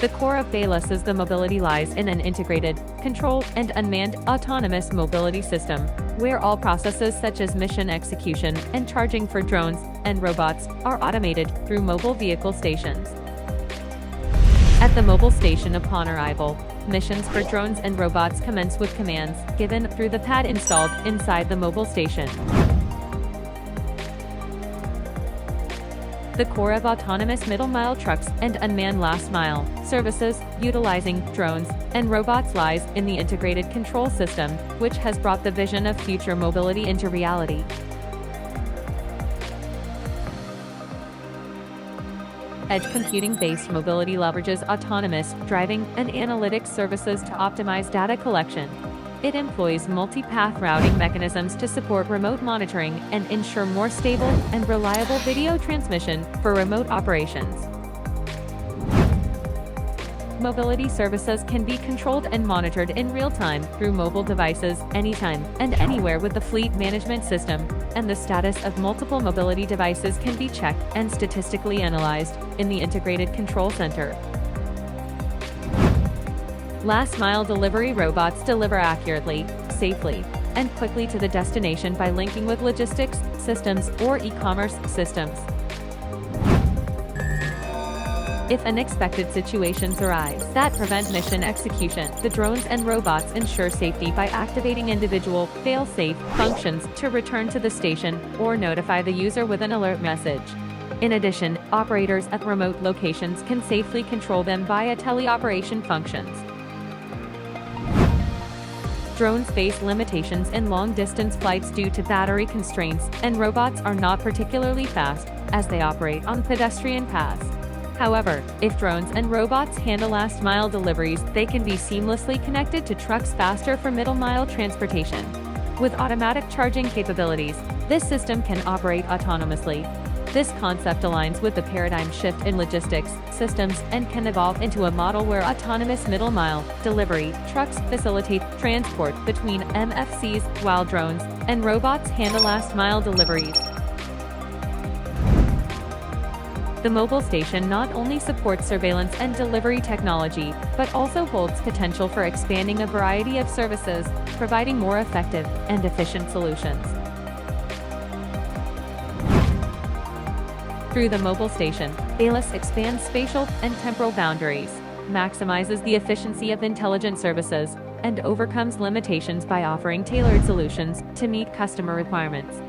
The core of Beyless is the mobility lies in an integrated, controlled, and unmanned autonomous mobility system, where all processes such as mission execution and charging for drones and robots are automated through mobile vehicle stations. At the mobile station upon arrival, missions for drones and robots commence with commands given through the pad installed inside the mobile station. The core of autonomous middle-mile trucks and unmanned last-mile services utilizing drones and robots lies in the integrated control system, which has brought the vision of future mobility into reality. Edge computing-based mobility leverages autonomous driving and analytics services to optimize data collection. It employs multi-path routing mechanisms to support remote monitoring and ensure more stable and reliable video transmission for remote operations. Mobility services can be controlled and monitored in real time through mobile devices anytime and anywhere with the fleet management system, and the status of multiple mobility devices can be checked and statistically analyzed in the integrated control center. Last-mile delivery robots deliver accurately, safely, and quickly to the destination by linking with logistics systems or e-commerce systems. If unexpected situations arise that prevent mission execution, the drones and robots ensure safety by activating individual fail-safe functions to return to the station or notify the user with an alert message. In addition, operators at remote locations can safely control them via teleoperation functions. Drones face limitations in long-distance flights due to battery constraints, and robots are not particularly fast as they operate on pedestrian paths. However, if drones and robots handle last-mile deliveries, they can be seamlessly connected to trucks faster for middle-mile transportation. With automatic charging capabilities, this system can operate autonomously. This concept aligns with the paradigm shift in logistics systems and can evolve into a model where autonomous middle-mile delivery trucks facilitate transport between MFCs while drones and robots handle last-mile deliveries. The mobile station not only supports surveillance and delivery technology, but also holds potential for expanding a variety of services, providing more effective and efficient solutions. Through the mobile station, Beyless expands spatial and temporal boundaries, maximizes the efficiency of intelligent services, and overcomes limitations by offering tailored solutions to meet customer requirements.